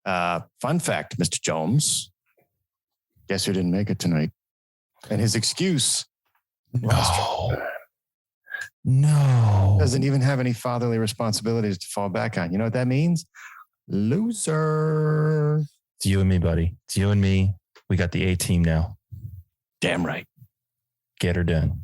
Fun fact, Mr. Jomes, guess who didn't make it tonight? And his excuse. No. Doesn't even have any fatherly responsibilities to fall back on. You know what that means? Loser. It's you and me, buddy. It's you and me. We got the A team now. Damn right. Get her done.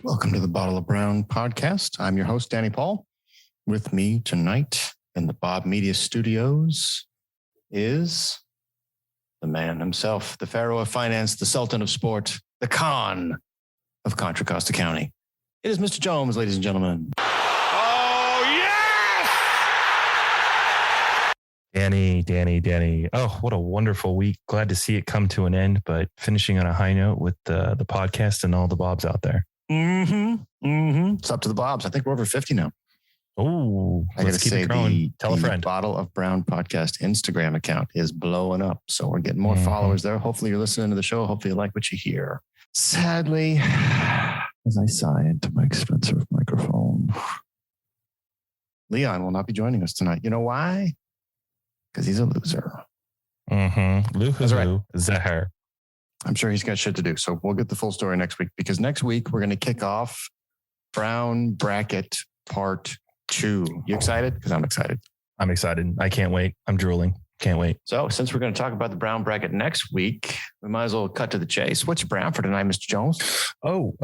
Welcome to the Bottle of Brown podcast. I'm your host, Danny Paul. With me tonight in the Bob Media Studios is the man himself, the Pharaoh of Finance, the Sultan of Sport, the Khan of Contra Costa County. It is Mr. Jomes, ladies and gentlemen. Oh, yes! Danny. Oh, what a wonderful week. Glad to see it come to an end, but finishing on a high note with the podcast and all the Bobs out there. It's up to the Bobs. I think we're over 50 now. Oh, I got to say, Tell a friend. Bottle of Brown podcast Instagram account is blowing up. So we're getting more followers there. Hopefully you're listening to the show. Hopefully you like what you hear. Sadly, as I sigh into my expensive microphone, Leon will not be joining us tonight. You know why? Because he's a loser. That's right. Zahar. I'm sure he's got shit to do. So we'll get the full story next week, because next week we're going to kick off Brown Bracket Part 2. You excited? Because I'm excited. I'm excited. I can't wait. I'm drooling. Can't wait. So since we're going to talk about the Brown Bracket next week, we might as well cut to the chase. What's your Brown for tonight, Mr. Jones? Oh.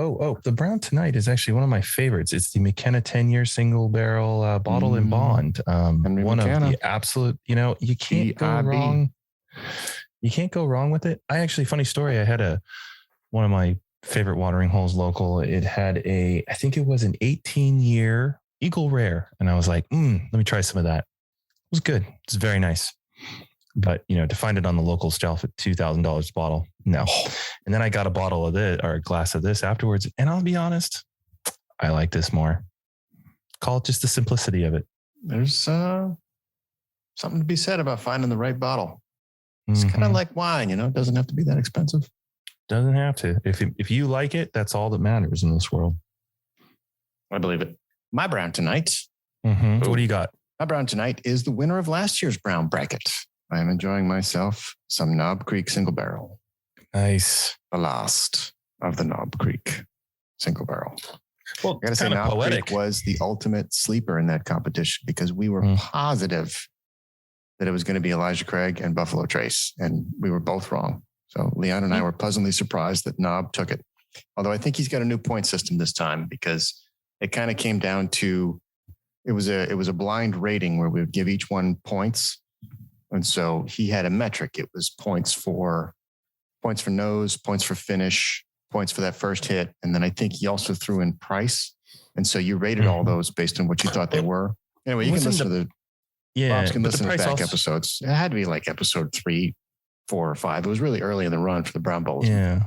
The Brown tonight is actually one of my favorites. It's the McKenna 10-year single barrel bottle and bond. One McKenna. of the absolute, you can't go wrong. You can't go wrong with it. Funny story. I had one of my favorite watering holes local. It had I think it was an 18-year Eagle Rare. And I was like, let me try some of that. It was good. It's very nice. But, to find it on the local shelf at $2,000 a bottle, no. And then I got a bottle of this or a glass of this afterwards. And I'll be honest, I like this more. Call it just the simplicity of it. There's something to be said about finding the right bottle. It's kind of like wine, it doesn't have to be that expensive. Doesn't have to. If you like it, that's all that matters in this world. I believe it. My Brown tonight. What do you got? My Brown tonight is the winner of last year's Brown Bracket. I am enjoying myself some Knob Creek Single Barrel. Nice. The last of the Knob Creek Single Barrel. Well, I got to say, Knob Creek was the ultimate sleeper in that competition, because we were positive that it was going to be Elijah Craig and Buffalo Trace, and we were both wrong. So Leon and I were pleasantly surprised that Knob took it. Although I think he's got a new point system this time, because it kind of came down to, it was a blind rating where we would give each one points. And so he had a metric. It was points for nose, points for finish, points for that first hit. And then I think he also threw in price. And so you rated all those based on what you thought they were. Anyway, you can listen to the Bobs can listen to back episodes. It had to be like episode 3, 4, or 5. It was really early in the run for the Brown Bulletin. Yeah.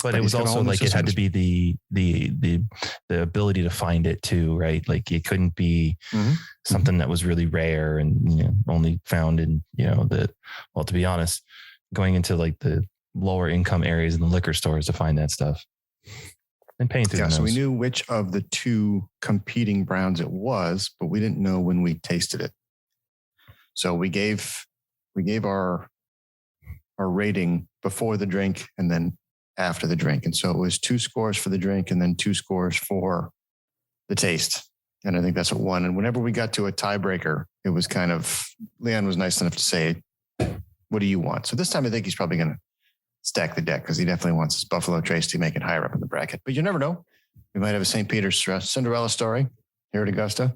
But it was also like it had to be the ability to find it too, right? Like it couldn't be something that was really rare and only found in to be honest, going into like the lower income areas in the liquor stores to find that stuff. And paying through the nose. So we knew which of the two competing Browns it was, but we didn't know when we tasted it. So we gave our rating before the drink and then after the drink. And so it was 2 scores for the drink and then 2 scores for the taste. And I think that's what won. And whenever we got to a tiebreaker, it was kind of, Leon was nice enough to say, what do you want? So this time I think he's probably going to stack the deck, because he definitely wants his Buffalo Trace to make it higher up in the bracket. But you never know. We might have a St. Peter's Cinderella story here at Augusta.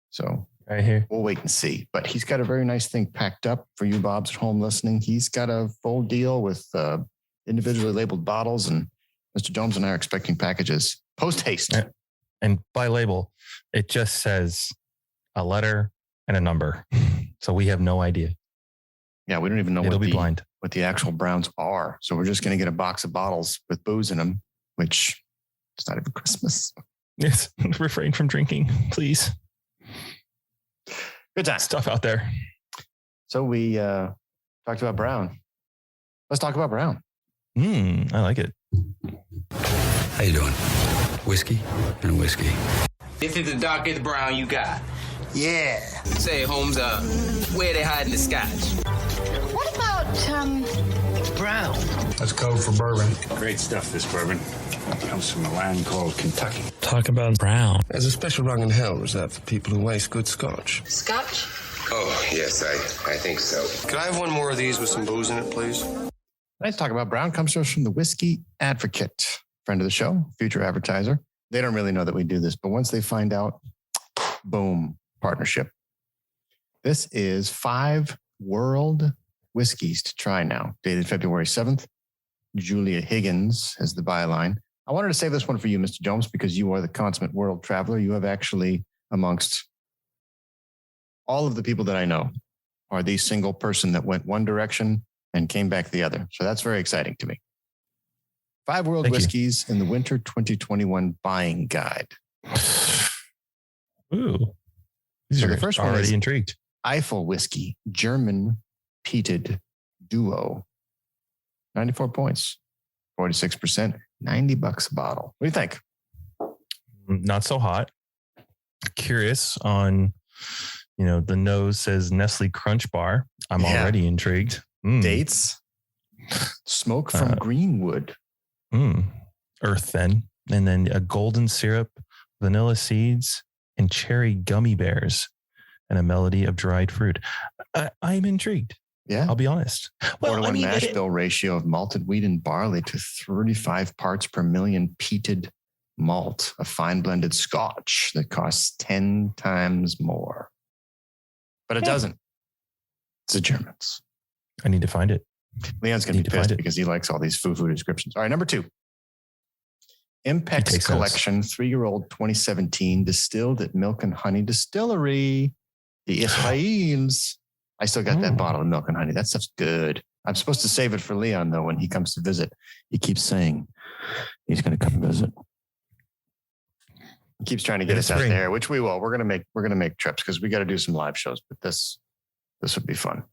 So right here, we'll wait and see. But he's got a very nice thing packed up for you Bobs at home listening. He's got a full deal with individually labeled bottles, and Mr. Jones and I are expecting packages post haste. And by label, it just says a letter and a number. So we have no idea. Yeah, we don't even know It'll be blind. what the actual browns are. So we're just going to get a box of bottles with booze in them, which is not even Christmas. Yes, refrain from drinking, please. Good time. Stuff out there. So we talked about brown. Let's talk about brown. I like it. How you doing? Whiskey and whiskey. This is the darkest brown you got. Yeah. Say, Holmes, where they hiding the scotch? What about, brown? That's code for bourbon. Great stuff, this bourbon. It comes from a land called Kentucky. Talk about brown. There's a special rung in hell reserved for people who waste good scotch. Scotch? Oh, yes, I think so. Could I have one more of these with some booze in it, please? Let's talk about brown. Comes to us from the Whiskey Advocate, friend of the show, future advertiser. They don't really know that we do this, but once they find out, boom, partnership. This is 5 world whiskeys to try now, dated February 7th. Julia Higgins has the byline. I wanted to save this one for you, Mr. Jomes, because you are the consummate world traveler. You have actually, amongst all of the people that I know, are the single person that went one direction and came back the other. So that's very exciting to me. 5 world whiskeys in the winter 2021 buying guide. Ooh. These are the first one already intrigued. Eiffel whiskey, German peated duo. 94 points, 46%, $90 a bottle. What do you think? Not so hot. Curious on, the nose says Nestle Crunch Bar. I'm already intrigued. Dates, smoke from Greenwood. Earth then. And then a golden syrup, vanilla seeds, and cherry gummy bears, and a melody of dried fruit. I'm intrigued. Yeah. I'll be honest. 4-to-1 mash bill ratio of malted wheat and barley to 35 parts per million peated malt, a fine blended scotch that costs 10 times more. But it doesn't. It's the Germans. I need to find it. Leon's going to be pissed because he likes all these foo-foo descriptions. All right, number 2. Impex Collection, 3-year-old 2017, distilled at Milk and Honey Distillery, the Israels. I still got that bottle of Milk and Honey. That stuff's good. I'm supposed to save it for Leon, though, when he comes to visit. He keeps saying he's going to come visit. He keeps trying to get us out there, which we will. We're going to make trips because we got to do some live shows, but this would be fun.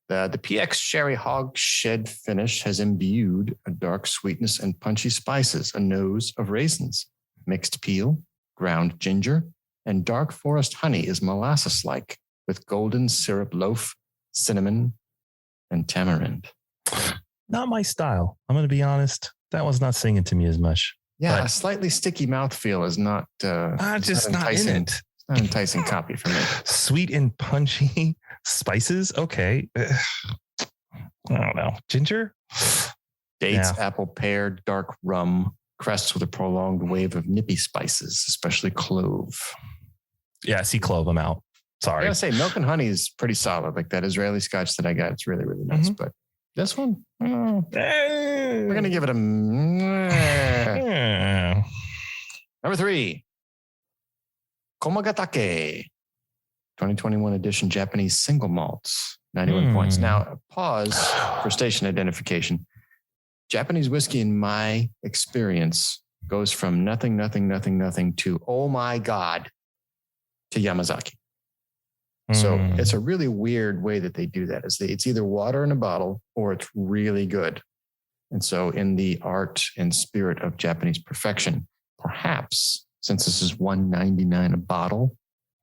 The PX Sherry Hog Shed finish has imbued a dark sweetness and punchy spices, a nose of raisins, mixed peel, ground ginger, and dark forest honey is molasses-like with golden syrup loaf, cinnamon, and tamarind. Not my style. I'm going to be honest. That one's not singing to me as much. Yeah, a slightly sticky mouthfeel is not just not in it. It's not an enticing copy for me. Sweet and punchy spices. Okay. I don't know. Ginger? Dates, apple, pear, dark rum, crests with a prolonged wave of nippy spices, especially clove. Yeah, see clove. I'm out. Sorry. I gotta say, Milk and Honey is pretty solid. Like that Israeli scotch that I got, it's really, really nice. But this one, we're going to give it a... Number 3. Komagatake, 2021 edition Japanese single malts, 91 points. Now, pause for station identification. Japanese whiskey, in my experience, goes from nothing to, oh my God, to Yamazaki. So it's a really weird way that they do that. It's either water in a bottle or it's really good. And so in the art and spirit of Japanese perfection, perhaps since this is $1.99 a bottle,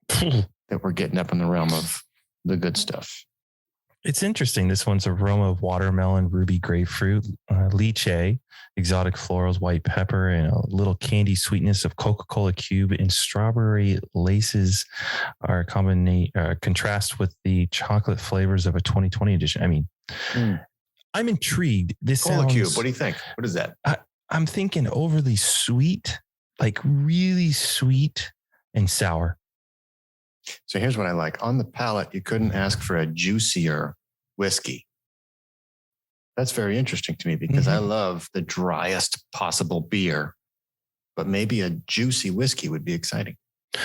that we're getting up in the realm of the good stuff. It's interesting. This one's aroma of watermelon, ruby grapefruit, lychee, exotic florals, white pepper, and a little candy sweetness of Coca-Cola cube and strawberry laces are contrast with the chocolate flavors of a 2020 edition. I mean, I'm intrigued. This Cola cube. What do you think? What is that? I'm thinking overly sweet, like really sweet and sour. So here's what I like. On the palate, you couldn't ask for a juicier whiskey. That's very interesting to me because I love the driest possible beer, but maybe a juicy whiskey would be exciting.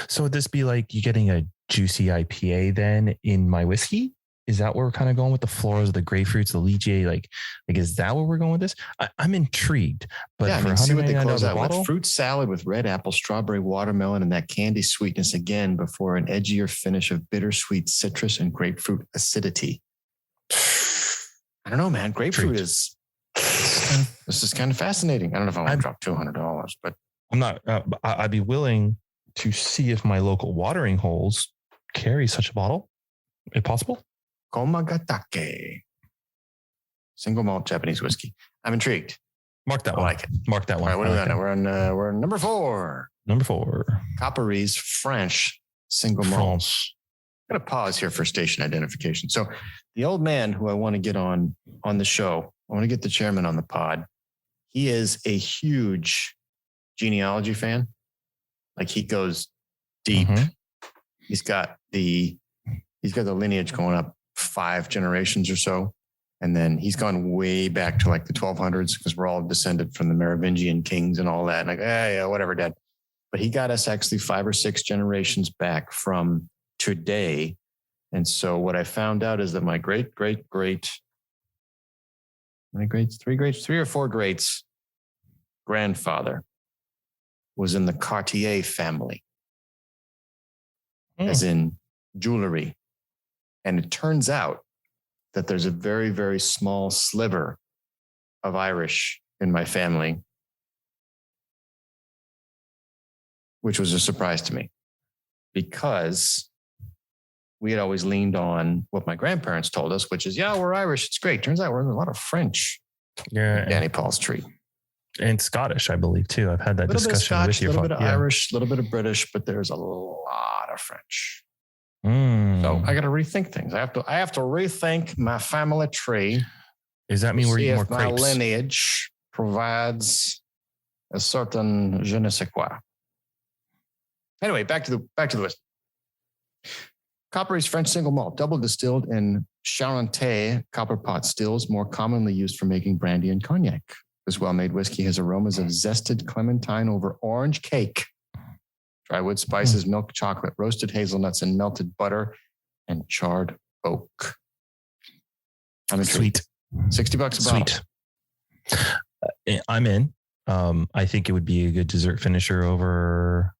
So would this be like you getting a juicy IPA then in my whiskey? Is that where we're kind of going with the floras, the grapefruits, the lychee? Like, is that where we're going with this? I'm intrigued. But yeah, for see what they close out bottle, with: fruit salad with red apple, strawberry, watermelon, and that candy sweetness again before an edgier finish of bittersweet citrus and grapefruit acidity. I don't know, man. Grapefruit is this is kind of fascinating. I don't know if I want to drop $200, but I'm not. I'd be willing to see if my local watering holes carry such a bottle, if possible. Komagatake, single malt Japanese whiskey. I'm intrigued. Mark that one. I like it. Mark that one. All right, what are we on now? We're on number 4. Number 4. Coppery's French single malt. I'm going to pause here for station identification. So the old man who I want to get on the show, I want to get the chairman on the pod. He is a huge genealogy fan. Like, he goes deep. Mm-hmm. He's got the lineage going up 5 generations or so. And then he's gone way back to like the 1200s because we're all descended from the Merovingian kings and all that. And like, yeah, whatever, Dad. But he got us actually 5 or 6 generations back from today. And so what I found out is that my great, how many greats? 3 greats, 3 or 4 greats grandfather was in the Cartier family, as in jewelry. And it turns out that there's a very, very small sliver of Irish in my family, which was a surprise to me because we had always leaned on what my grandparents told us, which is, yeah, we're Irish. It's great. Turns out we're in a lot of French. Yeah. Danny Paul's treat. And Scottish, I believe, too. I've had that discussion with you. A little bit of Irish, a little bit of British, but there's a lot of French. So I got to rethink things. I have to rethink my family tree. Does that mean we're eating more crepes? My lineage provides a certain je ne sais quoi. Anyway, back to the list. Coppery's French single malt, double distilled in Charentais copper pot stills, more commonly used for making brandy and cognac. This well-made whiskey has aromas of zested clementine over orange cake, dry wood spices, milk chocolate, roasted hazelnuts, and melted butter, and charred oak. I'm intrigued. Sweet. $60 a bottle. Sweet. I'm in. I think it would be a good dessert finisher over,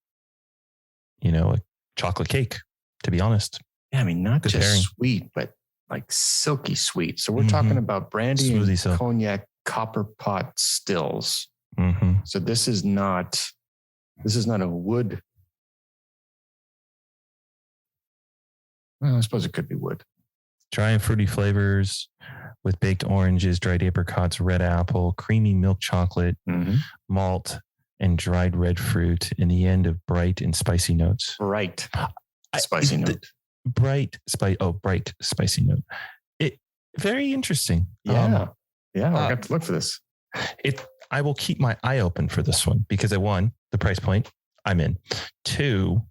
a chocolate cake, to be honest. Yeah, I mean, not good just pairing. Sweet, but like silky sweet. So we're talking about brandy smoothie and cognac copper pot stills. Mm-hmm. So this is not a wood. Well, I suppose it could be wood. Dry and fruity flavors with baked oranges, dried apricots, red apple, creamy milk chocolate, malt, and dried red fruit. In the end of bright and spicy notes. Bright spicy note. Bright spicy note. It very interesting. Yeah. I got to look for this. I will keep my eye open for this one because at 1, the price point, I'm in. 2,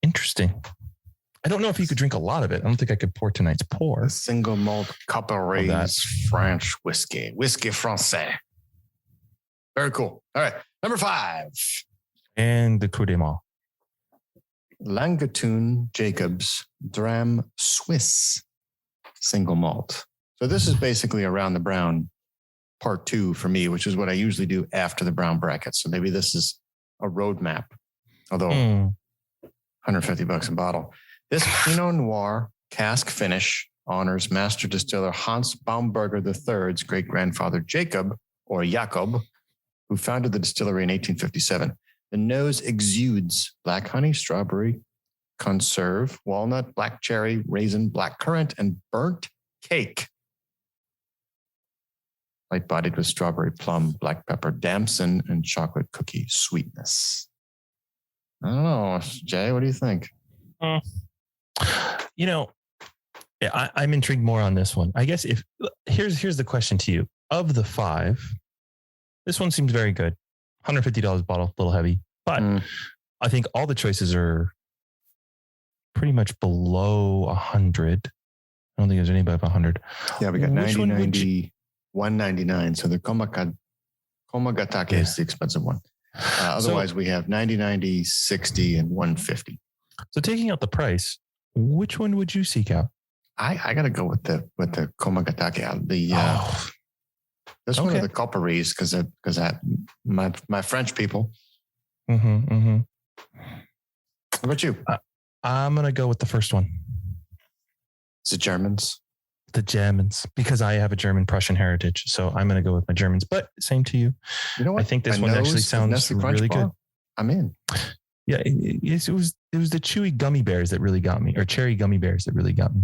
interesting. I don't know if you could drink a lot of it. I don't think I could pour tonight's pour. A single malt Coppery's French whiskey français. Very cool. All right, number 5. And the coup de main. Langatoon Jacobs Dram Swiss single malt. So this is basically around the brown part 2 for me, which is what I usually do after the brown bracket. So maybe this is a roadmap, although $150 a bottle. This Pinot Noir cask finish honors master distiller Hans Baumberger III's great-grandfather Jacob, or Jacob, who founded the distillery in 1857. The nose exudes black honey, strawberry, conserve, walnut, black cherry, raisin, black currant, and burnt cake. Light-bodied with strawberry, plum, black pepper, damson, and chocolate cookie sweetness. I don't know, Jay, what do you think? I'm intrigued more on this one. I guess here's the question to you. Of the 5, this one seems very good. $150 a bottle, a little heavy, but I think all the choices are pretty much below 100. I don't think there's anybody above 100. Yeah, we got 90, 90, 199. So the Komagatake is the expensive one. Otherwise, we have 90, 90, 60, and 150. So taking out the price, which one would you seek out? I got to go with the Komagatake. This one of the Copperies because my French people. Mm-hmm. How about you? I'm gonna go with the first one. It's the Germans. The Germans, because I have a German-Prussian heritage, so I'm gonna go with my Germans. But same to you. You know what? I think this one actually sounds really good. I'm in. Yeah, it was the chewy gummy bears that really got me, or cherry gummy bears that really got me.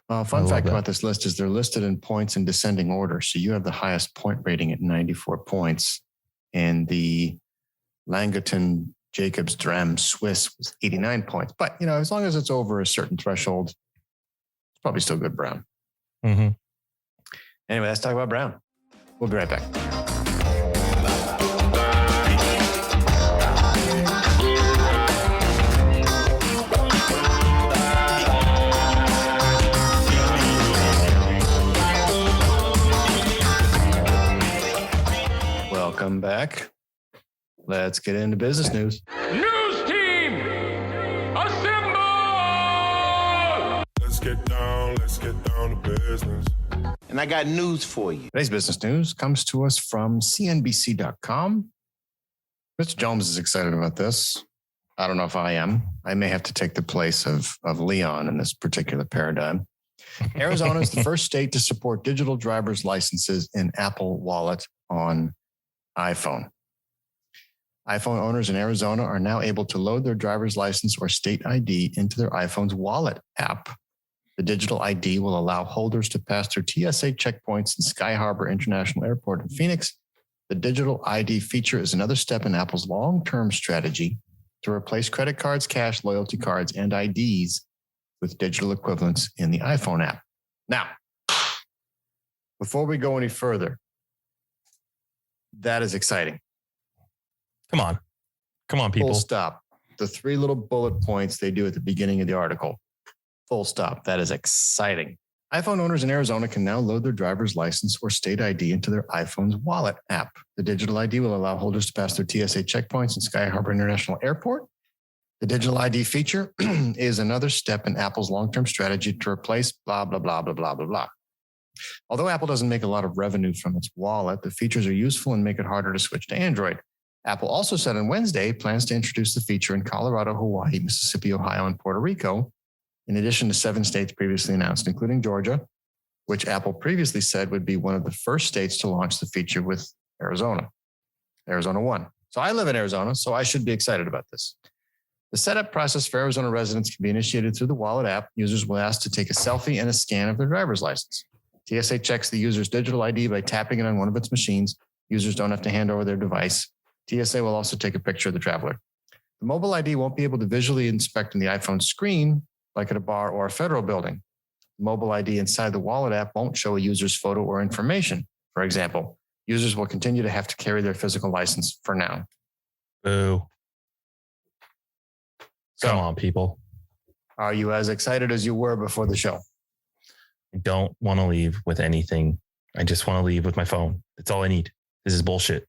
Fun fact about this list is they're listed in points in descending order. So you have the highest point rating at 94 points, and the Langerton Jacobs Dram Swiss was 89 points. But, as long as it's over a certain threshold, it's probably still good Brown. Mm-hmm. Anyway, let's talk about Brown. We'll be right back. Welcome back. Let's get into business news. News team, assemble! Let's get down to business. And I got news for you. Today's business news comes to us from CNBC.com. Mr. Jomes is excited about this. I don't know if I am. I may have to take the place of Leon in this particular paradigm. Arizona is the first state to support digital driver's licenses in Apple Wallet on iPhone. iPhone owners in Arizona are now able to load their driver's license or state ID into their iPhone's wallet app. The digital ID will allow holders to pass through TSA checkpoints in Sky Harbor International Airport in Phoenix. The digital ID feature is another step in Apple's long-term strategy to replace credit cards, cash, loyalty cards, and IDs with digital equivalents in the iPhone app. Now, before we go any further, that is exciting. Come on, people. Full stop. The 3 little bullet points they do at the beginning of the article. Full stop. That is exciting. iPhone owners in Arizona can now load their driver's license or state ID into their iPhone's wallet app. The digital ID will allow holders to pass through TSA checkpoints in Sky Harbor International Airport. The digital ID feature is another step in Apple's long-term strategy to replace blah, blah, blah, blah, blah, blah, blah. Although Apple doesn't make a lot of revenue from its wallet, the features are useful and make it harder to switch to Android. Apple also said on Wednesday plans to introduce the feature in Colorado, Hawaii, Mississippi, Ohio, and Puerto Rico, in addition to 7 states previously announced, including Georgia, which Apple previously said would be one of the first states to launch the feature with Arizona. Arizona won. So I live in Arizona, so I should be excited about this. The setup process for Arizona residents can be initiated through the wallet app. Users will ask to take a selfie and a scan of their driver's license. TSA checks the user's digital ID by tapping it on one of its machines. Users don't have to hand over their device. TSA will also take a picture of the traveler. The mobile ID won't be able to visually inspect in the iPhone screen like at a bar or a federal building. The mobile ID inside the wallet app won't show a user's photo or information. For example, users will continue to have to carry their physical license for now. Boo. Come on, people. Are you as excited as you were before the show? I don't want to leave with anything. I just want to leave with my phone. That's all I need. This is bullshit.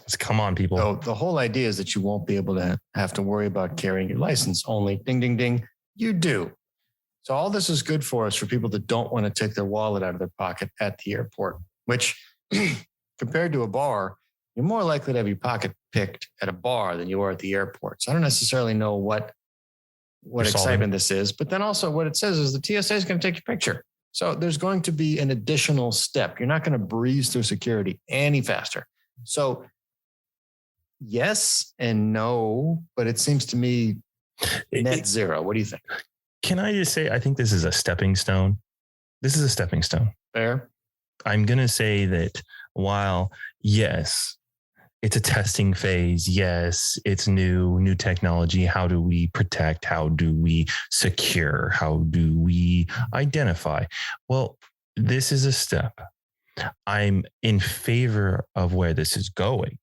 So come on, people. So the whole idea is that you won't be able to have to worry about carrying your license. Only ding, ding, ding. You do. So all this is good for us for people that don't want to take their wallet out of their pocket at the airport, which compared to a bar, you're more likely to have your pocket picked at a bar than you are at the airport. So I don't necessarily know what excitement this is, but then also what it says is the TSA is going to take your picture. So there's going to be an additional step. You're not going to breeze through security any faster. So yes and no, but it seems to me net zero. What do you think? Can I just say, I think this is a stepping stone. This is a stepping stone. Fair. I'm going to say that while, yes, it's a testing phase. Yes, it's new technology. How do we protect? How do we secure? How do we identify? Well, this is a step. I'm in favor of where this is going.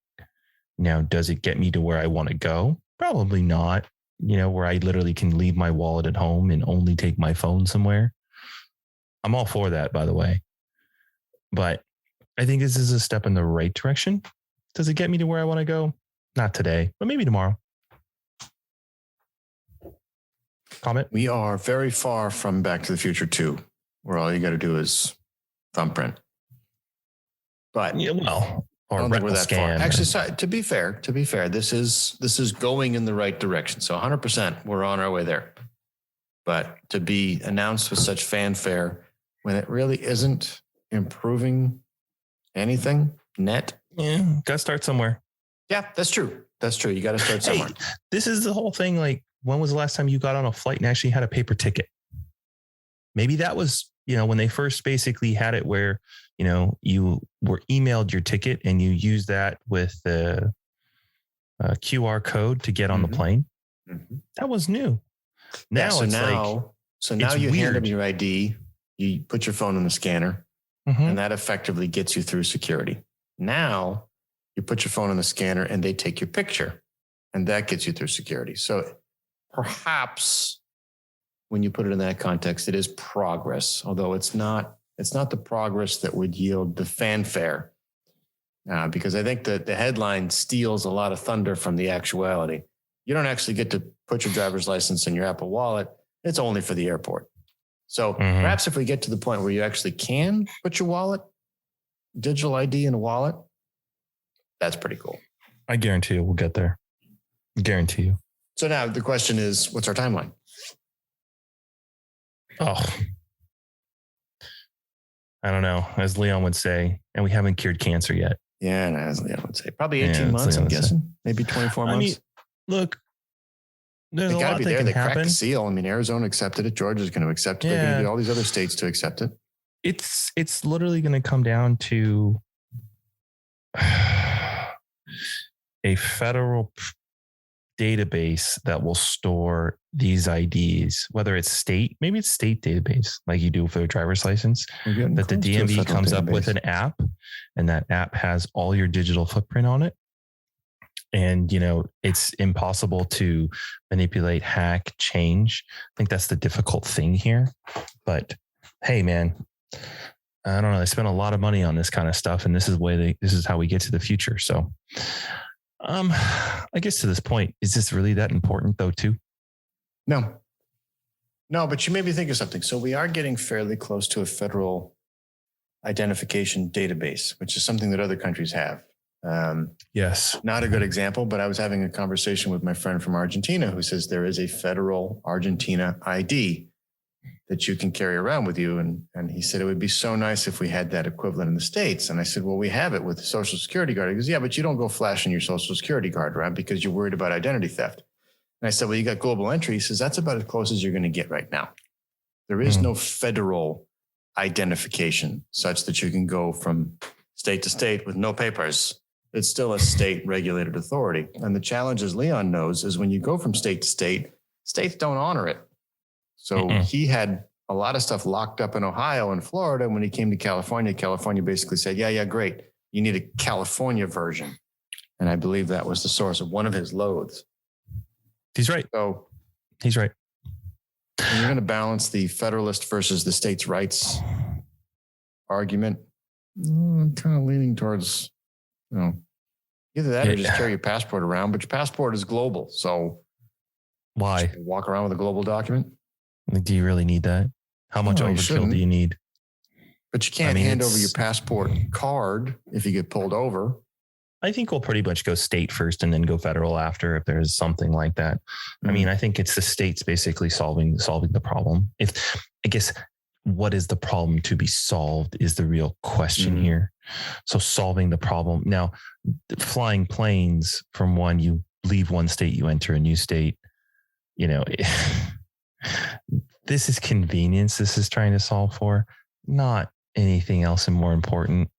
Now, does it get me to where I want to go? Probably not. Where I literally can leave my wallet at home and only take my phone somewhere. I'm all for that, by the way. But I think this is a step in the right direction. Does it get me to where I want to go? Not today, but maybe tomorrow. comment? We are very far from Back to the Future 2, where all you got to do is thumbprint. But yeah, well, or I don't think we're that scan. far. Actually, sorry, to be fair, this is going in the right direction. So 100% we're on our way there. But to be announced with such fanfare when it really isn't improving anything net. Yeah, got to start somewhere. Yeah, that's true. That's true. You got to start somewhere. Hey, this is the whole thing. Like, when was the last time you got on a flight and actually had a paper ticket? Maybe that was, when they first basically had it where, you were emailed your ticket and you used that with the QR code to get on the plane. Mm-hmm. That was new. Now now you hand them your ID, you put your phone in the scanner, and that effectively gets you through security. Now you put your phone in the scanner and they take your picture, and that gets you through security. So perhaps when you put it in that context, it is progress, although it's not the progress that would yield the fanfare, because I think that the headline steals a lot of thunder from the actuality. You don't actually get to put your driver's license in your Apple Wallet. It's only for the airport. So perhaps if we get to the point where you actually can put your digital ID in a wallet, that's pretty cool. I guarantee you we'll get there. Guarantee you. So now the question is, what's our timeline? Oh, I don't know. As Leon would say, and we haven't cured cancer yet. Yeah, and as Leon would say, probably 18 months, I'm guessing. Maybe 24 months. I mean, look, there's a lot that can They happen. cracked the seal. I mean, Arizona accepted it. Georgia's going to accept it. They're going to get all these other states to accept it. It's literally going to come down to a federal database that will store these IDs, whether it's maybe it's state database like you do for a driver's license, that the DMV comes up with an app, and that app has all your digital footprint on it. And, it's impossible to manipulate, hack, change. I think that's the difficult thing here. But hey, man, I don't know. They spent a lot of money on this kind of stuff, and this is how we get to the future. So, I guess to this point, is this really that important though, too? No, but you made me think of something. So we are getting fairly close to a federal identification database, which is something that other countries have. Yes. Not a good example, but I was having a conversation with my friend from Argentina who says there is a federal Argentina ID that you can carry around with you. And he said, it would be so nice if we had that equivalent in the States. And I said, well, we have it with the Social Security card. He goes, yeah, but you don't go flashing your Social Security card around because you're worried about identity theft. And I said, well, you got global entry. He says, that's about as close as you're going to get right now. There is no federal identification such that you can go from state to state with no papers. It's still a state regulated authority. And the challenge, as Leon knows, is when you go from state to state, states don't honor it. So he had a lot of stuff locked up in Ohio and Florida. When he came to California, California basically said, yeah, great. You need a California version. And I believe that was the source of one of his loads. He's right. So he's right. And you're going to balance the federalist versus the states' rights argument. I'm kind of leaning towards, either that or just carry your passport around, but your passport is global. So why walk around with a global document? Do you really need that? How much overkill do you need? But you can't hand over your passport card if you get pulled over. I think we'll pretty much go state first and then go federal after if there's something like that. I mean, I think it's the states basically solving the problem. I guess what is the problem to be solved is the real question here. So solving the problem. Now, flying planes from you leave one state, you enter a new state, this is convenience. This is trying to solve for, not anything else and more important.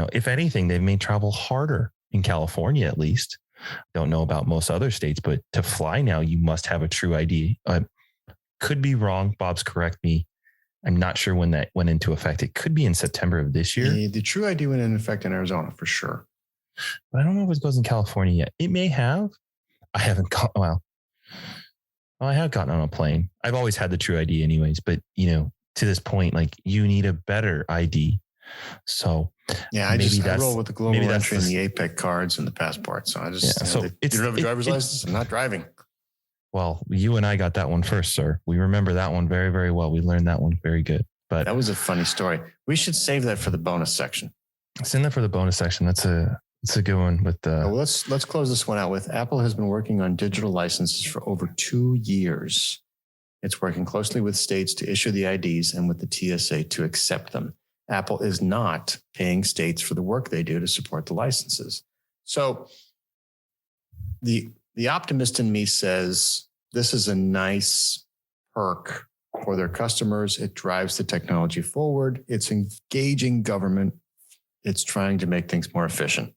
If anything, they've made travel harder in California, at least. Don't know about most other states, but to fly now, you must have a true ID. Could be wrong. Bob's correct me. I'm not sure when that went into effect. It could be in September of this year. The true ID went into effect in Arizona for sure. But I don't know if it goes in California yet. It may have. I haven't I have gotten on a plane. I've always had the true ID anyways, but to this point, you need a better ID. So yeah, I roll with the global entry and the APEC cards and the passport. So I just, you don't have a driver's license? I'm not driving. Well, you and I got that one first, sir. We remember that one very, very well. We learned that one very good. But that was a funny story. We should save that for the bonus section. Send that for the bonus section. That's a good one with the. Well, let's close this one out with Apple has been working on digital licenses for over 2 years. It's working closely with states to issue the IDs and with the TSA to accept them. Apple is not paying states for the work they do to support the licenses. So the optimist in me says this is a nice perk for their customers. It drives the technology forward. It's engaging government. It's trying to make things more efficient.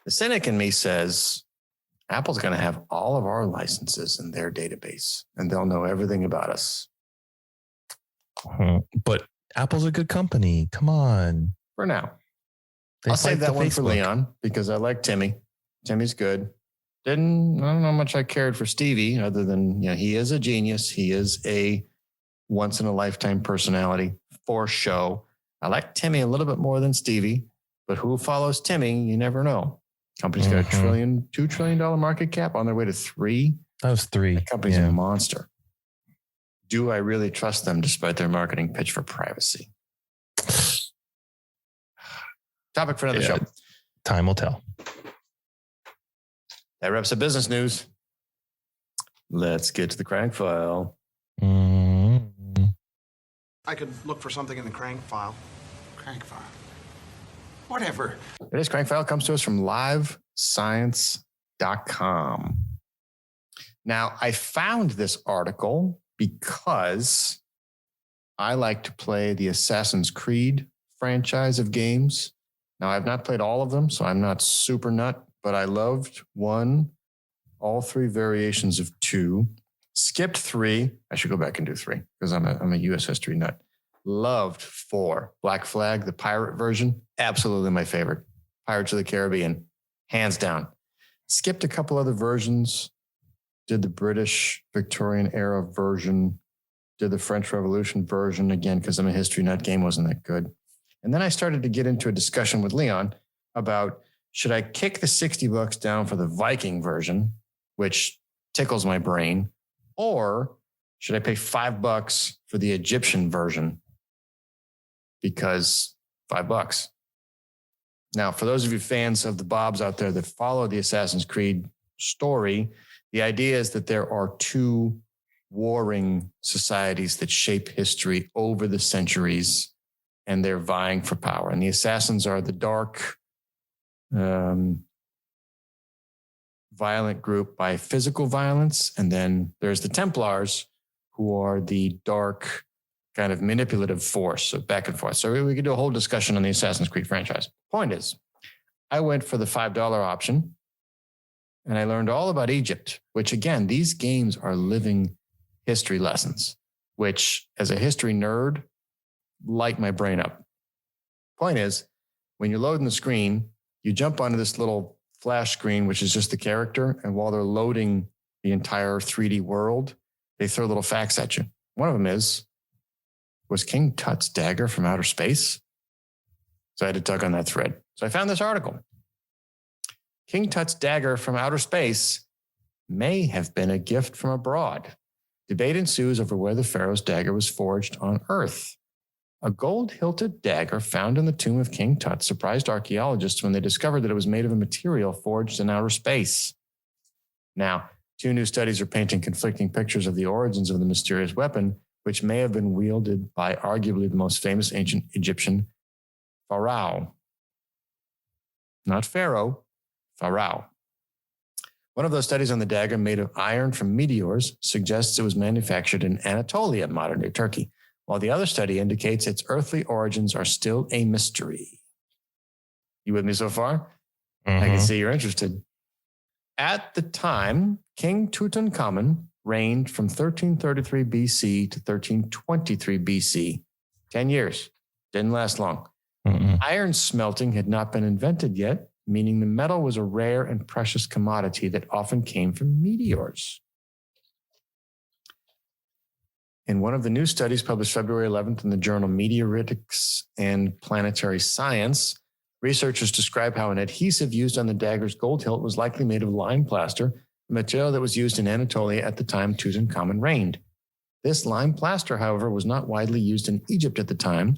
The cynic in me says Apple's going to have all of our licenses in their database and they'll know everything about us. But Apple's a good company. Come on. For now. I'll save that one for Leon because I like Timmy. Timmy's good. I don't know how much I cared for Stevie other than, he is a genius. He is a once in a lifetime personality for show. I like Timmy a little bit more than Stevie, but who follows Timmy? You never know. Company's got $2 trillion market cap on their way to 3. That was 3. The company's a monster. Do I really trust them despite their marketing pitch for privacy? Topic for another show. Time will tell. That wraps up business news. Let's get to the crank file. I could look for something in the crank file. Crank file. Whatever. Today's crank file comes to us from livescience.com. Now, I found this article because I like to play the Assassin's Creed franchise of games. Now, I've not played all of them, so I'm not super nut, but I loved 1, all 3 variations of 2, skipped 3. I should go back and do 3 because I'm a U.S. history nut. Loved 4. Black Flag, the pirate version, absolutely my favorite. Pirates of the Caribbean, hands down. Skipped a couple other versions. Did the British Victorian era version. Did the French Revolution version again because I'm a history nut. Game wasn't that good. And then I started to get into a discussion with Leon about should I kick the $60 down for the Viking version, which tickles my brain, or should I pay $5 for the Egyptian version? Because $5. Now, for those of you fans of the Bobs out there that follow the Assassin's Creed story, the idea is that there are 2 warring societies that shape history over the centuries, and they're vying for power. And the assassins are the dark, violent group by physical violence. And then there's the Templars, who are the dark kind of manipulative force, so back and forth. So we could do a whole discussion on the Assassin's Creed franchise. Point is, I went for the $5 option, and I learned all about Egypt, which again, these games are living history lessons, which as a history nerd, light my brain up. Point is, when you're loading the screen, you jump onto this little flash screen, which is just the character. And while they're loading the entire 3D world, they throw little facts at you. One of them was King Tut's dagger from outer space? So I had to tug on that thread. So I found this article. King Tut's dagger from outer space may have been a gift from abroad. Debate ensues over whether Pharaoh's dagger was forged on Earth. A gold-hilted dagger found in the tomb of King Tut surprised archaeologists when they discovered that it was made of a material forged in outer space. Now, 2 new studies are painting conflicting pictures of the origins of the mysterious weapon, which may have been wielded by arguably the most famous ancient Egyptian pharaoh. Not Pharaoh, pharaoh. One of those studies on the dagger, made of iron from meteors, suggests it was manufactured in Anatolia, modern-day Turkey, while the other study indicates its earthly origins are still a mystery. You with me so far? I can see you're interested. At the time, King Tutankhamun reigned from 1333 BC to 1323 BC. 10 years. Didn't last long. Iron smelting had not been invented yet, meaning the metal was a rare and precious commodity that often came from meteors. In one of the new studies published February 11th in the journal Meteoritics and Planetary Science, researchers describe how an adhesive used on the dagger's gold hilt was likely made of lime plaster, the material that was used in Anatolia at the time Tutankhamun reigned. This lime plaster, however, was not widely used in Egypt at the time.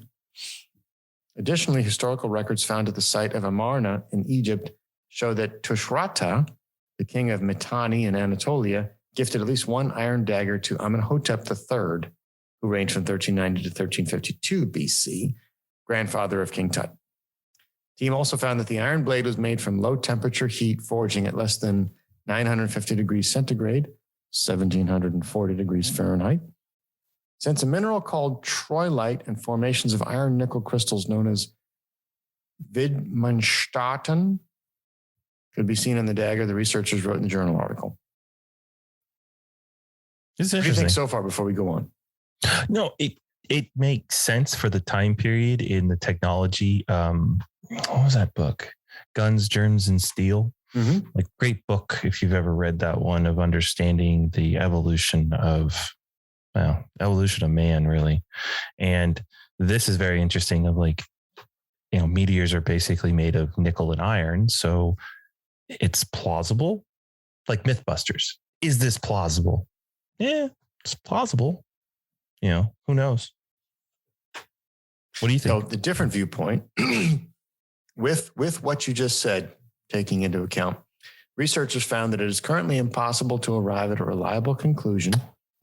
Additionally, historical records found at the site of Amarna in Egypt show that Tushratta, the king of Mitanni in Anatolia, gifted at least one iron dagger to Amenhotep III, who reigned from 1390 to 1352 BC, grandfather of King Tut. The team also found that the iron blade was made from low temperature heat forging at less than 950 degrees centigrade, 1740 degrees Fahrenheit. Since a mineral called troilite and formations of iron nickel crystals known as Widmanstatten could be seen in the dagger, the researchers wrote in the journal article. It's interesting. What do you think so far before we go on? No, it makes sense for the time period in the technology. What was that book? Guns, Germs, and Steel. Mm-hmm. Like, great book if you've ever read that one, of understanding the evolution of man, really. And this is very interesting of like, meteors are basically made of nickel and iron. So it's plausible, like Mythbusters. Is this plausible? Yeah, it's plausible. Who knows? What do you think? So the different viewpoint with what you just said, taking into account, researchers found that it is currently impossible to arrive at a reliable conclusion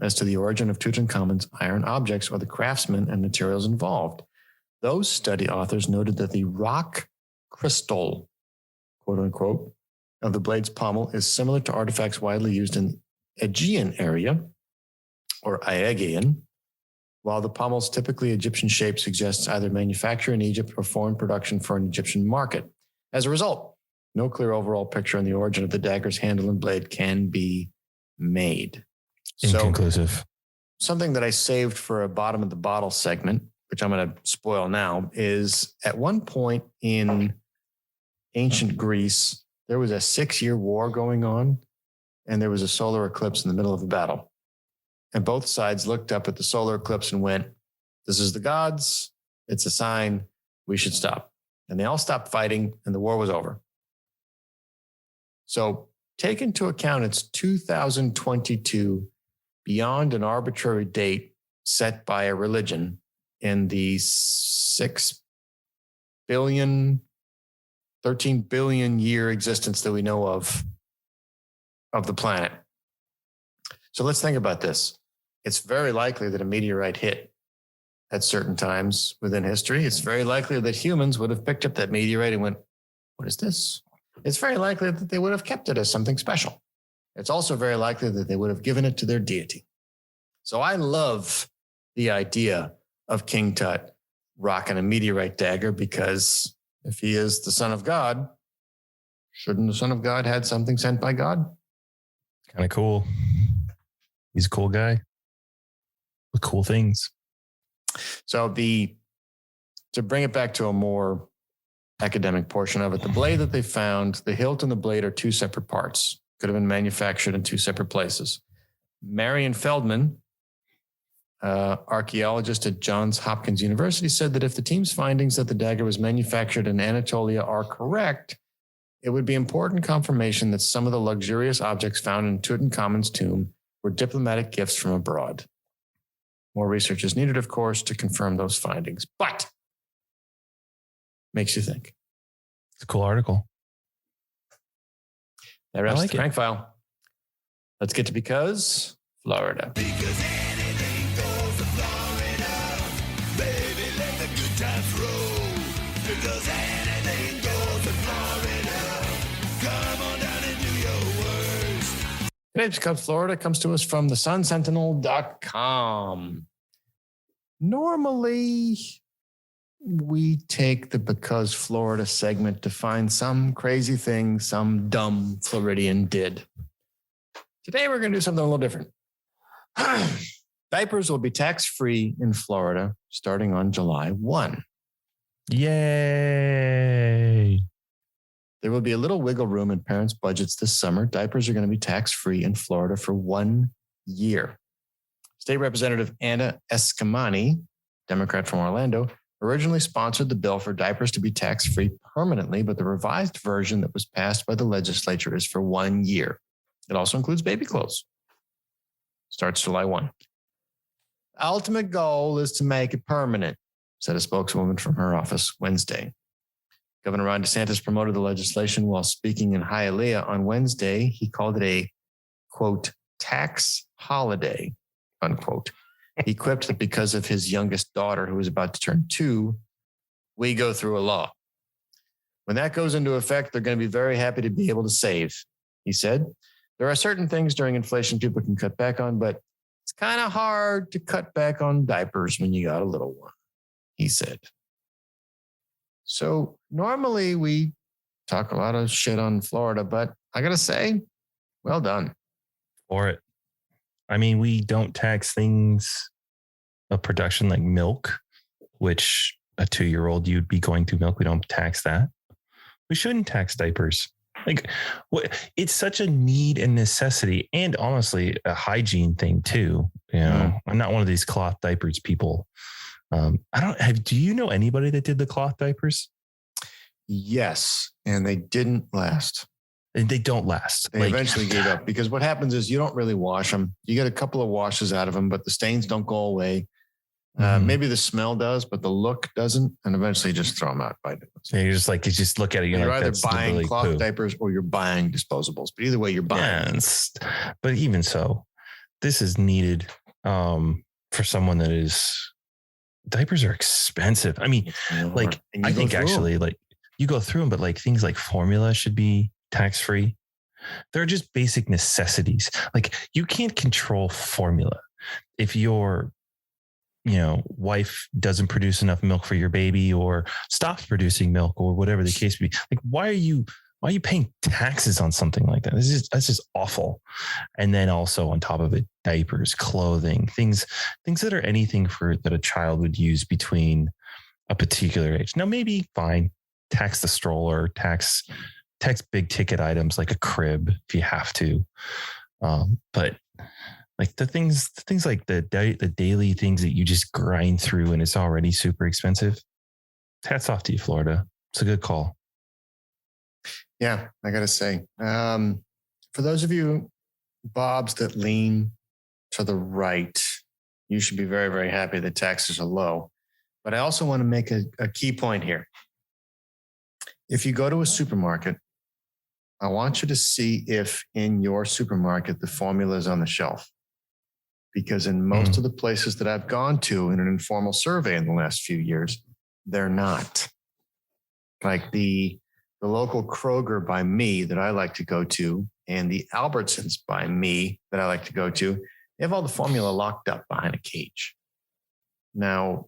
as to the origin of Tutankhamun's iron objects or the craftsmen and materials involved. Those study authors noted that the rock crystal, quote unquote, of the blade's pommel is similar to artifacts widely used in Aegean area or Aegean, while the pommel's typically Egyptian shape suggests either manufacture in Egypt or foreign production for an Egyptian market. As a result, no clear overall picture on the origin of the dagger's handle and blade can be made. Inconclusive. So, something that I saved for a bottom of the bottle segment, which I'm going to spoil now, is at one point in ancient Greece, there was a 6-year war going on, and there was a solar eclipse in the middle of the battle. And both sides looked up at the solar eclipse and went, "This is the gods. It's a sign. We should stop." And they all stopped fighting, and the war was over. So take into account it's 2022, beyond an arbitrary date set by a religion in the 6 billion, 13 billion year existence that we know of the planet. So let's think about this. It's very likely that a meteorite hit at certain times within history. It's very likely that humans would have picked up that meteorite and went, "What is this?" It's very likely that they would have kept it as something special. It's also very likely that they would have given it to their deity. So I love the idea of King Tut rocking a meteorite dagger, because if he is the son of God, shouldn't the son of God had something sent by God? Kind of cool. He's a cool guy with cool things. So to bring it back to a more academic portion of it, the blade that they found, the hilt and the blade are two separate parts. Could have been manufactured in two separate places. Marion Feldman, archaeologist at Johns Hopkins University, said that if the team's findings that the dagger was manufactured in Anatolia are correct, it would be important confirmation that some of the luxurious objects found in Tutankhamun's tomb were diplomatic gifts from abroad. More research is needed, of course, to confirm those findings, but makes you think. It's a cool article. That wraps the Crank File. Let's get to Because Florida. Because anything goes to Florida. Baby, let the good times roll. Because anything goes to Florida. Come on down and do your worst. Today's Because Florida comes to us from the sunsentinel.com. Normally, we take the Because Florida segment to find some crazy thing some dumb Floridian did. Today, we're going to do something a little different. Diapers will be tax-free in Florida starting on July 1. Yay! There will be a little wiggle room in parents' budgets this summer. Diapers are going to be tax-free in Florida for 1 year. State Representative Anna Escamani, Democrat from Orlando, originally sponsored the bill for diapers to be tax-free permanently, but the revised version that was passed by the legislature is for 1 year. It also includes baby clothes. Starts July 1. Ultimate goal is to make it permanent, said a spokeswoman from her office Wednesday. Governor Ron DeSantis promoted the legislation while speaking in Hialeah on Wednesday. He called it a, quote, tax holiday, unquote. He quipped that because of his youngest daughter, who was about to turn 2, we go through a law. When that goes into effect, they're going to be very happy to be able to save, he said. There are certain things during inflation people can cut back on, but it's kind of hard to cut back on diapers when you got a little one, he said. So normally we talk a lot of shit on Florida, but I got to say, well done. For it. I mean, we don't tax things of production like milk, which a 2-year-old you'd be going to milk. We don't tax that. We shouldn't tax diapers. Like, what? It's such a need and necessity, and honestly, a hygiene thing too. You know, I'm not one of these cloth diapers people. Do you know anybody that did the cloth diapers? Yes. And they didn't last. And they don't last. They eventually gave up because what happens is you don't really wash them. You get a couple of washes out of them, but the stains don't go away. Maybe the smell does, but the look doesn't. And eventually you just throw them out. Yeah, you just look at it. You're like, either buying cloth diapers or you're buying disposables. But either way, you're buying. Yeah, but even so, this is needed for someone that is. Diapers are expensive. I mean, I think actually, you go through them, but like things like formula should be tax-free. They're just basic necessities. Like you can't control formula. If your, wife doesn't produce enough milk for your baby or stops producing milk or whatever the case may be, like, why are you paying taxes on something like that? That's just awful. And then also on top of it, diapers, clothing, things that are anything that a child would use between a particular age. Now, maybe fine, tax the stroller, tax big ticket items like a crib if you have to. But like the things like the daily things that you just grind through and it's already super expensive. Hats off to you, Florida. It's a good call. Yeah, I got to say, for those of you, Bobs, that lean to the right, you should be very, very happy that taxes are low. But I also want to make a key point here. If you go to a supermarket, I want you to see if in your supermarket the formula is on the shelf. Because in most of the places that I've gone to in an informal survey in the last few years, they're not. Like the local Kroger by me that I like to go to and the Albertsons by me that I like to go to, they have all the formula locked up behind a cage. Now,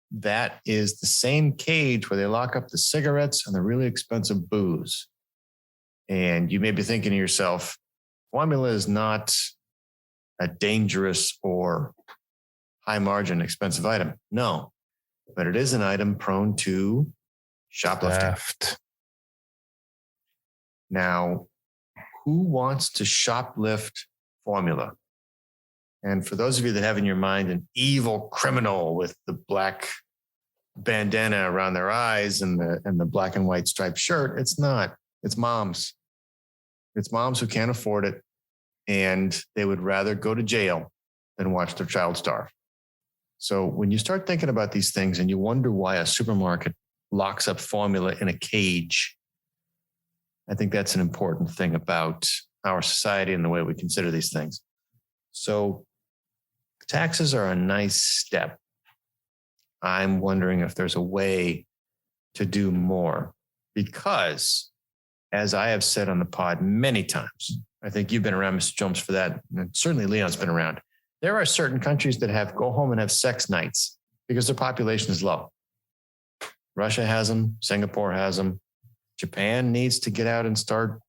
that is the same cage where they lock up the cigarettes and the really expensive booze. And you may be thinking to yourself, formula is not a dangerous or high margin expensive item. No, but it is an item prone to shoplifting. Now, who wants to shoplift formula? And for those of you that have in your mind an evil criminal with the black bandana around their eyes and the black and white striped shirt, it's not. It's moms. It's moms who can't afford it, and they would rather go to jail than watch their child starve. So when you start thinking about these things and you wonder why a supermarket locks up formula in a cage, I think that's an important thing about our society and the way we consider these things. So taxes are a nice step. I'm wondering if there's a way to do more because, as I have said on the pod many times, I think you've been around, Mr. Jomes, for that. And certainly Leon's been around. There are certain countries that have go home and have sex nights because their population is low. Russia has them. Singapore has them. Japan needs to get out and start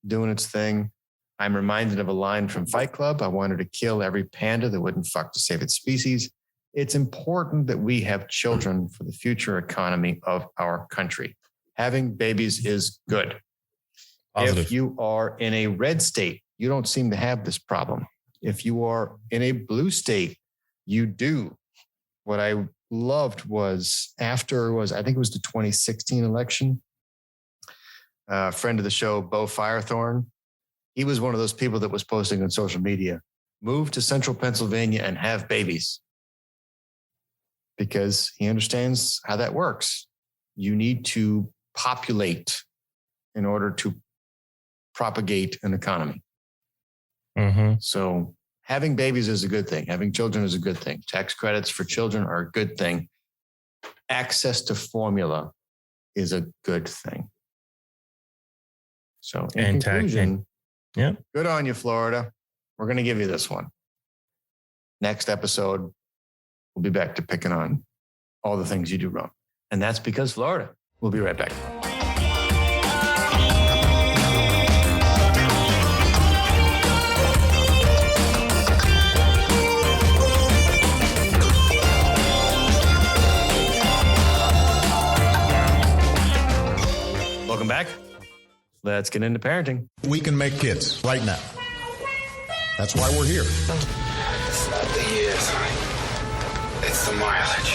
doing its thing. I'm reminded of a line from Fight Club. I wanted to kill every panda that wouldn't fuck to save its species. It's important that we have children for the future economy of our country. Having babies is good. Positive. If you are in a red state, you don't seem to have this problem. If you are in a blue state, you do. What I loved was I think it was the 2016 election. A friend of the show, Bo Firethorn, He was one of those people that was posting on social media, move to central Pennsylvania and have babies, because he understands how that works. You need to populate in order to propagate an economy. Mm-hmm. So having babies is a good thing. Having children is a good thing. Tax credits for children are a good thing. Access to formula is a good thing. So in conclusion, good on you, Florida. We're going to give you this one. Next episode, we'll be back to picking on all the things you do wrong. And that's because Florida. We'll be right back. Welcome back. Let's get into parenting. We can make kids right now. That's why we're here. It's not the years, honey. It's the mileage.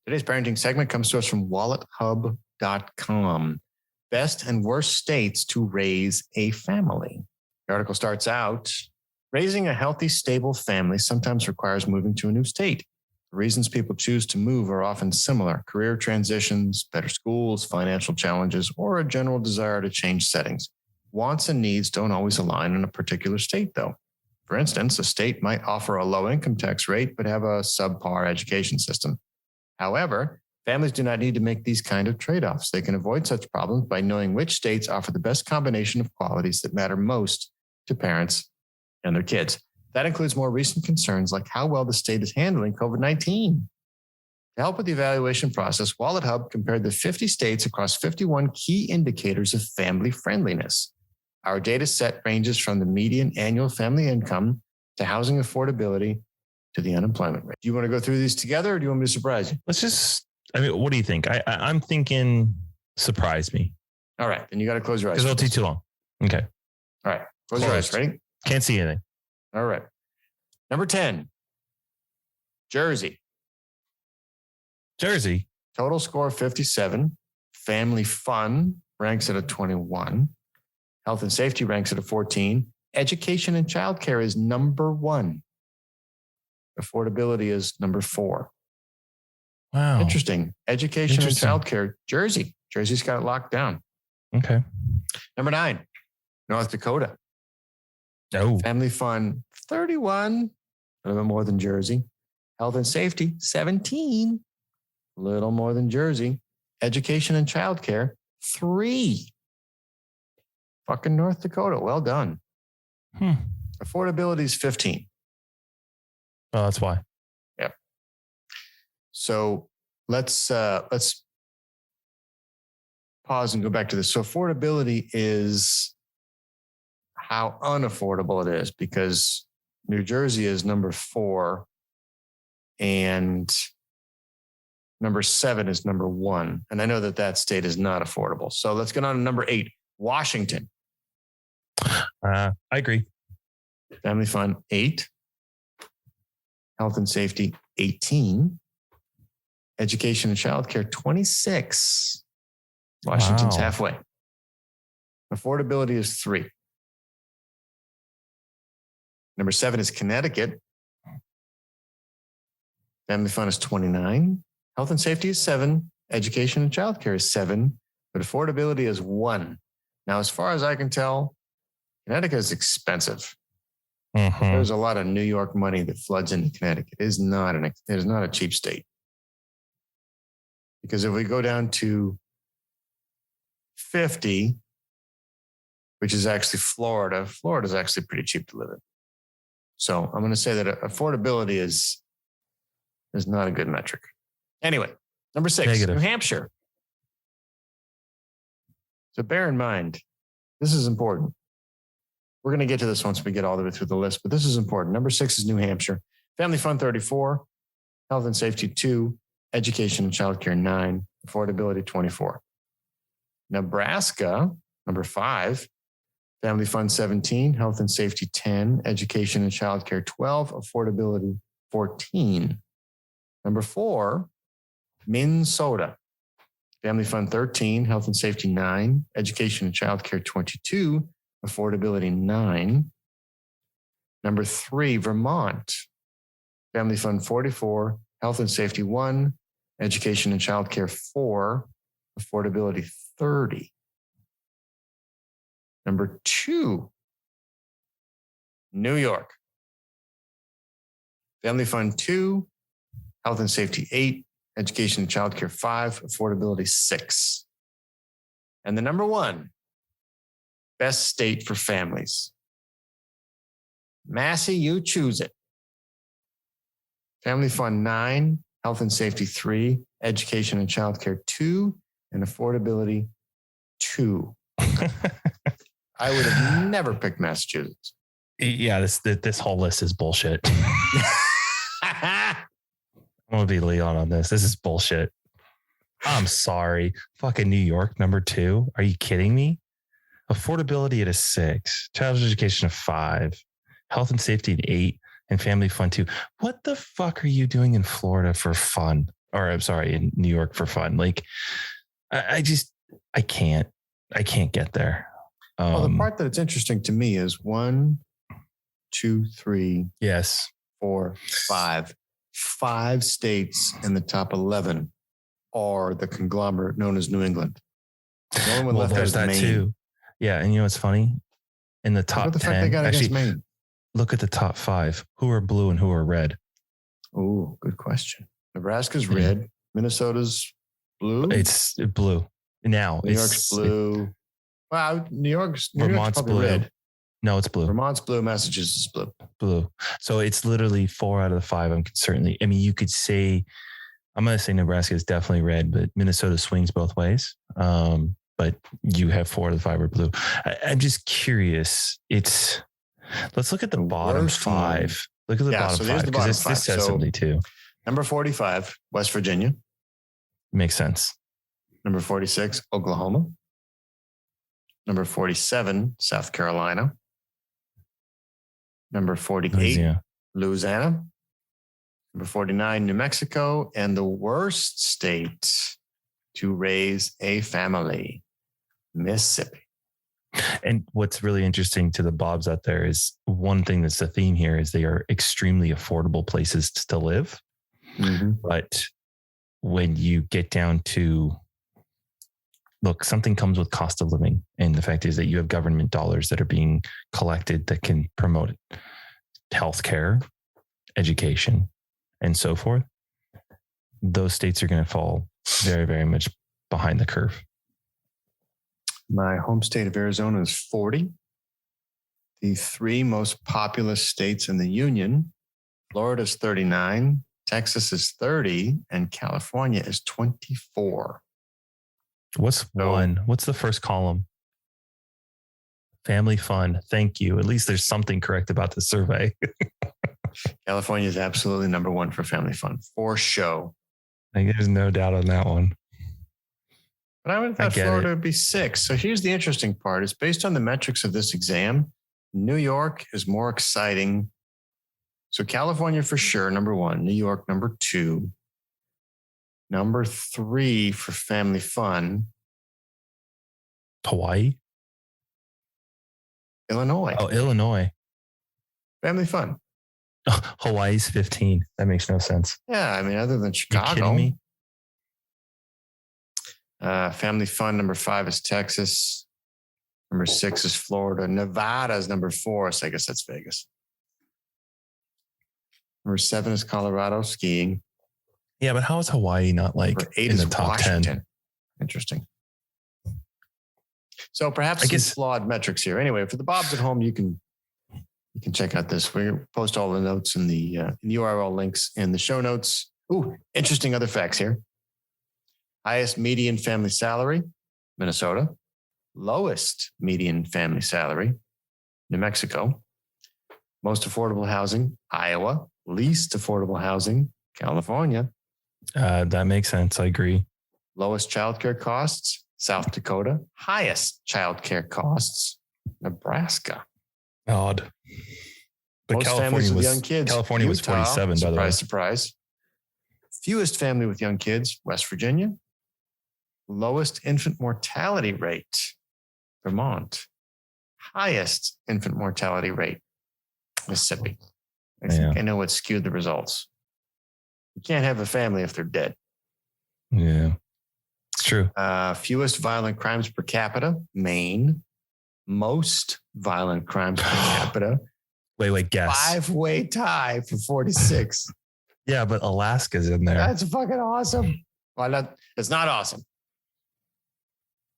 Today's parenting segment comes to us from wallethub.com. Best and worst states to raise a family. The article starts out, raising a healthy, stable family sometimes requires moving to a new state. The reasons people choose to move are often similar: career transitions, better schools, financial challenges, or a general desire to change settings. Wants and needs don't always align in a particular state, though. For instance, a state might offer a low income tax rate, but have a subpar education system. However, families do not need to make these kind of trade-offs. They can avoid such problems by knowing which states offer the best combination of qualities that matter most to parents and their kids. That includes more recent concerns like how well the state is handling COVID-19. To help with the evaluation process, Wallet Hub compared the 50 states across 51 key indicators of family friendliness. Our data set ranges from the median annual family income to housing affordability to the unemployment rate. Do you want to go through these together, or do you want me to surprise you? What do you think? I'm thinking surprise me. All right. Then you got to close your eyes. Because it'll take too long. Okay. All right. Close your eyes. Ready? Can't see anything. All right. Number 10, Jersey. Total score 57. Family fun ranks at a 21. Health and safety ranks at a 14. Education and childcare is number 1. Affordability is number 4. Wow. Interesting. Education and childcare, Jersey. Jersey's got it locked down. Okay. Number 9, North Dakota. Oh. Family fun, 31. A little bit more than Jersey. Health and safety, 17. A little more than Jersey. Education and childcare, 3. Fucking North Dakota. Well done. Affordability is 15. Oh, that's why. Yep. So let's pause and go back to this. So affordability is how unaffordable it is, because New Jersey is number 4 and number 7 is number 1. And I know that state is not affordable. So let's get on to number 8, Washington. I agree. Family fun, 8. Health and safety, 18. Education and childcare, 26. Washington's halfway. Affordability is 3. Number 7 is Connecticut. Family fun is 29. Health and safety is 7. Education and childcare is 7. But affordability is 1. Now, as far as I can tell, Connecticut is expensive. Mm-hmm. There's a lot of New York money that floods into Connecticut. It is not a cheap state. Because if we go down to 50, which is actually Florida, Florida is actually pretty cheap to live in. So I'm going to say that affordability is not a good metric. Anyway, number 6, Negative. New Hampshire. So bear in mind, this is important. We're going to get to this once we get all the way through the list, but this is important. Number 6 is New Hampshire. Family fun, 34. Health and safety, 2. Education and childcare, 9. Affordability, 24. Nebraska, number 5. Family fun, 17. Health and safety, 10. Education and childcare, 12. Affordability, 14. Number 4, Minnesota. Family fun, 13. Health and safety, 9. Education and childcare, 22. affordability 9. Number 3, Vermont, Family Fund 44, Health and Safety 1, Education and Childcare 4, affordability 30. Number 2, New York, Family Fund 2, Health and Safety 8, Education and Childcare 5, affordability 6. And the number 1, best state for families. Massey, you choose it. Family Fund 9, Health and Safety 3, Education and Childcare 2, and affordability 2. I would have never picked Massachusetts. Yeah, this whole list is bullshit. I'm gonna be Leon on this. This is bullshit. I'm sorry. Fucking New York, number 2. Are you kidding me? Affordability at a 6, child education of 5, health and safety at 8, and family fun 2. What the fuck are you doing in Florida for fun? Or I'm sorry, in New York for fun. Like, I can't get there. Well, the part that's interesting to me is 1, 2, 3, yes, 4, 5. 5 states in the top 11 are the conglomerate known as New England. The only one left there's that Maine. too. Yeah, and you know what's funny? In the top 10, actually, look at the top 5. Who are blue and who are red? Oh, good question. Nebraska's red. Minnesota's blue. It's blue now. New York's blue. Wow, New York's Vermont's probably blue. red. No, it's blue. Vermont's blue. Massachusetts is blue. Blue. So it's literally 4 out of the 5. I mean, you could say, I'm going to say Nebraska is definitely red, but Minnesota swings both ways. But you have 4 out of the 5 are blue. I'm just curious. Let's look at the bottom 5. Look at the bottom 5 because this says something too. Number 45, West Virginia. Makes sense. Number 46, Oklahoma. Number 47, South Carolina. Number 48, Louisiana. Number 49, New Mexico. And the worst state to raise a family, Mississippi. And what's really interesting to the Bobs out there is one thing that's the theme here is they are extremely affordable places to live. Mm-hmm. But when you get down to, look, something comes with cost of living. And the fact is that you have government dollars that are being collected that can promote healthcare, education, and so forth. Those states are going to fall very, very much behind the curve. My home state of Arizona is 40. The 3 most populous states in the union, Florida's 39, Texas is 30, and California is 24. What's the first column? Family fun. Thank you. At least there's something correct about the survey. California is absolutely number 1 for family fun, for show. There's no doubt on that one. But I would have thought Florida would be 6. So here's the interesting part. It's based on the metrics of this exam. New York is more exciting. So California for sure, number 1. New York, number 2. Number 3 for family fun. Hawaii? Illinois. Oh, Illinois. Family fun. Oh, Hawaii's 15. That makes no sense. Yeah, I mean, other than Chicago. Are you kidding me? Family fun, number 5 is Texas. Number 6 is Florida. Nevada is number 4, so I guess that's Vegas. Number 7 is Colorado, skiing. Yeah, but how is Hawaii not like number 8 in is the top Washington. 10? Interesting. So perhaps some flawed metrics here. Anyway, for the Bobs at home, you can check out this. We post all the notes in the URL links in the show notes. Ooh, interesting other facts here. Highest median family salary, Minnesota. Lowest median family salary, New Mexico. Most affordable housing, Iowa. Least affordable housing, California. That makes sense. I agree. Lowest childcare costs, South Dakota. Highest childcare costs, Nebraska. Odd. But Most California families with was young kids. California was 47, by the way. Surprise. Fewest family with young kids, West Virginia. Lowest infant mortality rate, Vermont. highest infant mortality rate? Mississippi. I think I know what skewed the results. You can't have a family if they're dead. Yeah, it's true. Fewest violent crimes per capita, Maine. Most violent crimes per capita. Wait, guess. 5-way tie for 46. Yeah, but Alaska's in there. That's fucking awesome. Well, it's not awesome.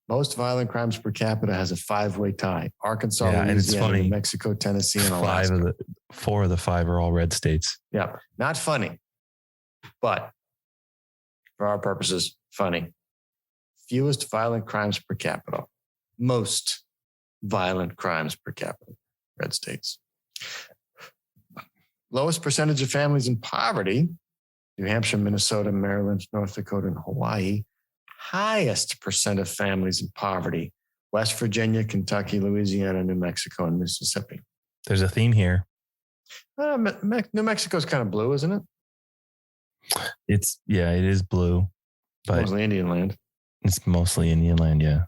Most violent crimes per capita has a 5-way tie. Arkansas, Louisiana, and it's funny. New Mexico, Tennessee, and Alaska. 4 of the 5 are all red states. Yeah, not funny, but for our purposes, funny. Fewest violent crimes per capita. Most violent crimes per capita. Red states. Lowest percentage of families in poverty. New Hampshire, Minnesota, Maryland, North Dakota, and Hawaii. Highest percent of families in poverty. West Virginia, Kentucky, Louisiana, New Mexico, and Mississippi. There's a theme here. New Mexico's kind of blue, isn't it? It is blue. But mostly Indian land. It's mostly Indian land, yeah.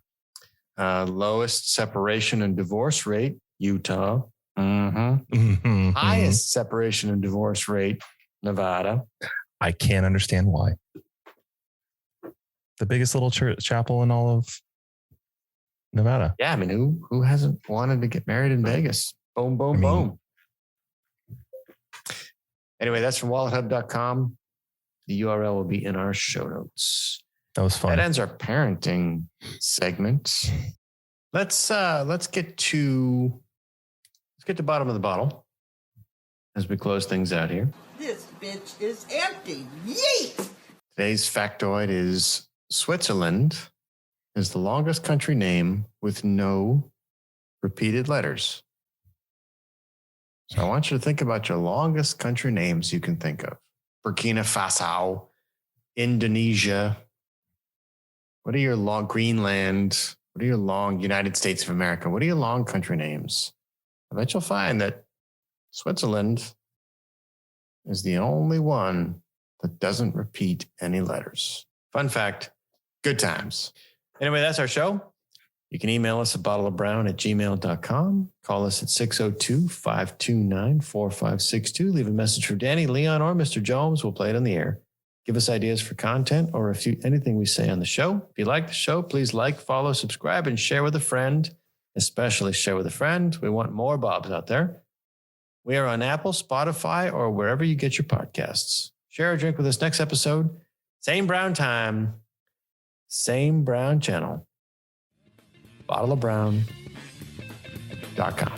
Lowest separation and divorce rate, Utah. Highest separation and divorce rate, Nevada. I can't understand why. The biggest little chapel in all of Nevada. Yeah, I mean, who hasn't wanted to get married in Vegas? Boom, boom, boom. Anyway, that's from wallethub.com. The URL will be in our show notes. That was fun. That ends our parenting segment. Let's get to bottom of the bottle as we close things out here. This bitch is empty. Yeet! Today's factoid is Switzerland is the longest country name with no repeated letters. So I want you to think about your longest country names you can think of. Burkina Faso, Indonesia. What are your long Greenland? What are your long United States of America? What are your long country names? I bet you'll find that Switzerland is the only one that doesn't repeat any letters. Fun fact, good times. Anyway, that's our show. You can email us at bottleofbrown@gmail.com. Call us at 602-529-4562. Leave a message for Danny, Leon, or Mr. Jomes. We'll play it on the air. Give us ideas for content or anything we say on the show. If you like the show, please like, follow, subscribe, and share with a friend. Especially share with a friend. We want more Bobs out there. We are on Apple, Spotify, or wherever you get your podcasts. Share a drink with us next episode. Same brown time, same brown channel. bottleofbrown.com.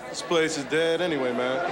This place is dead anyway, man.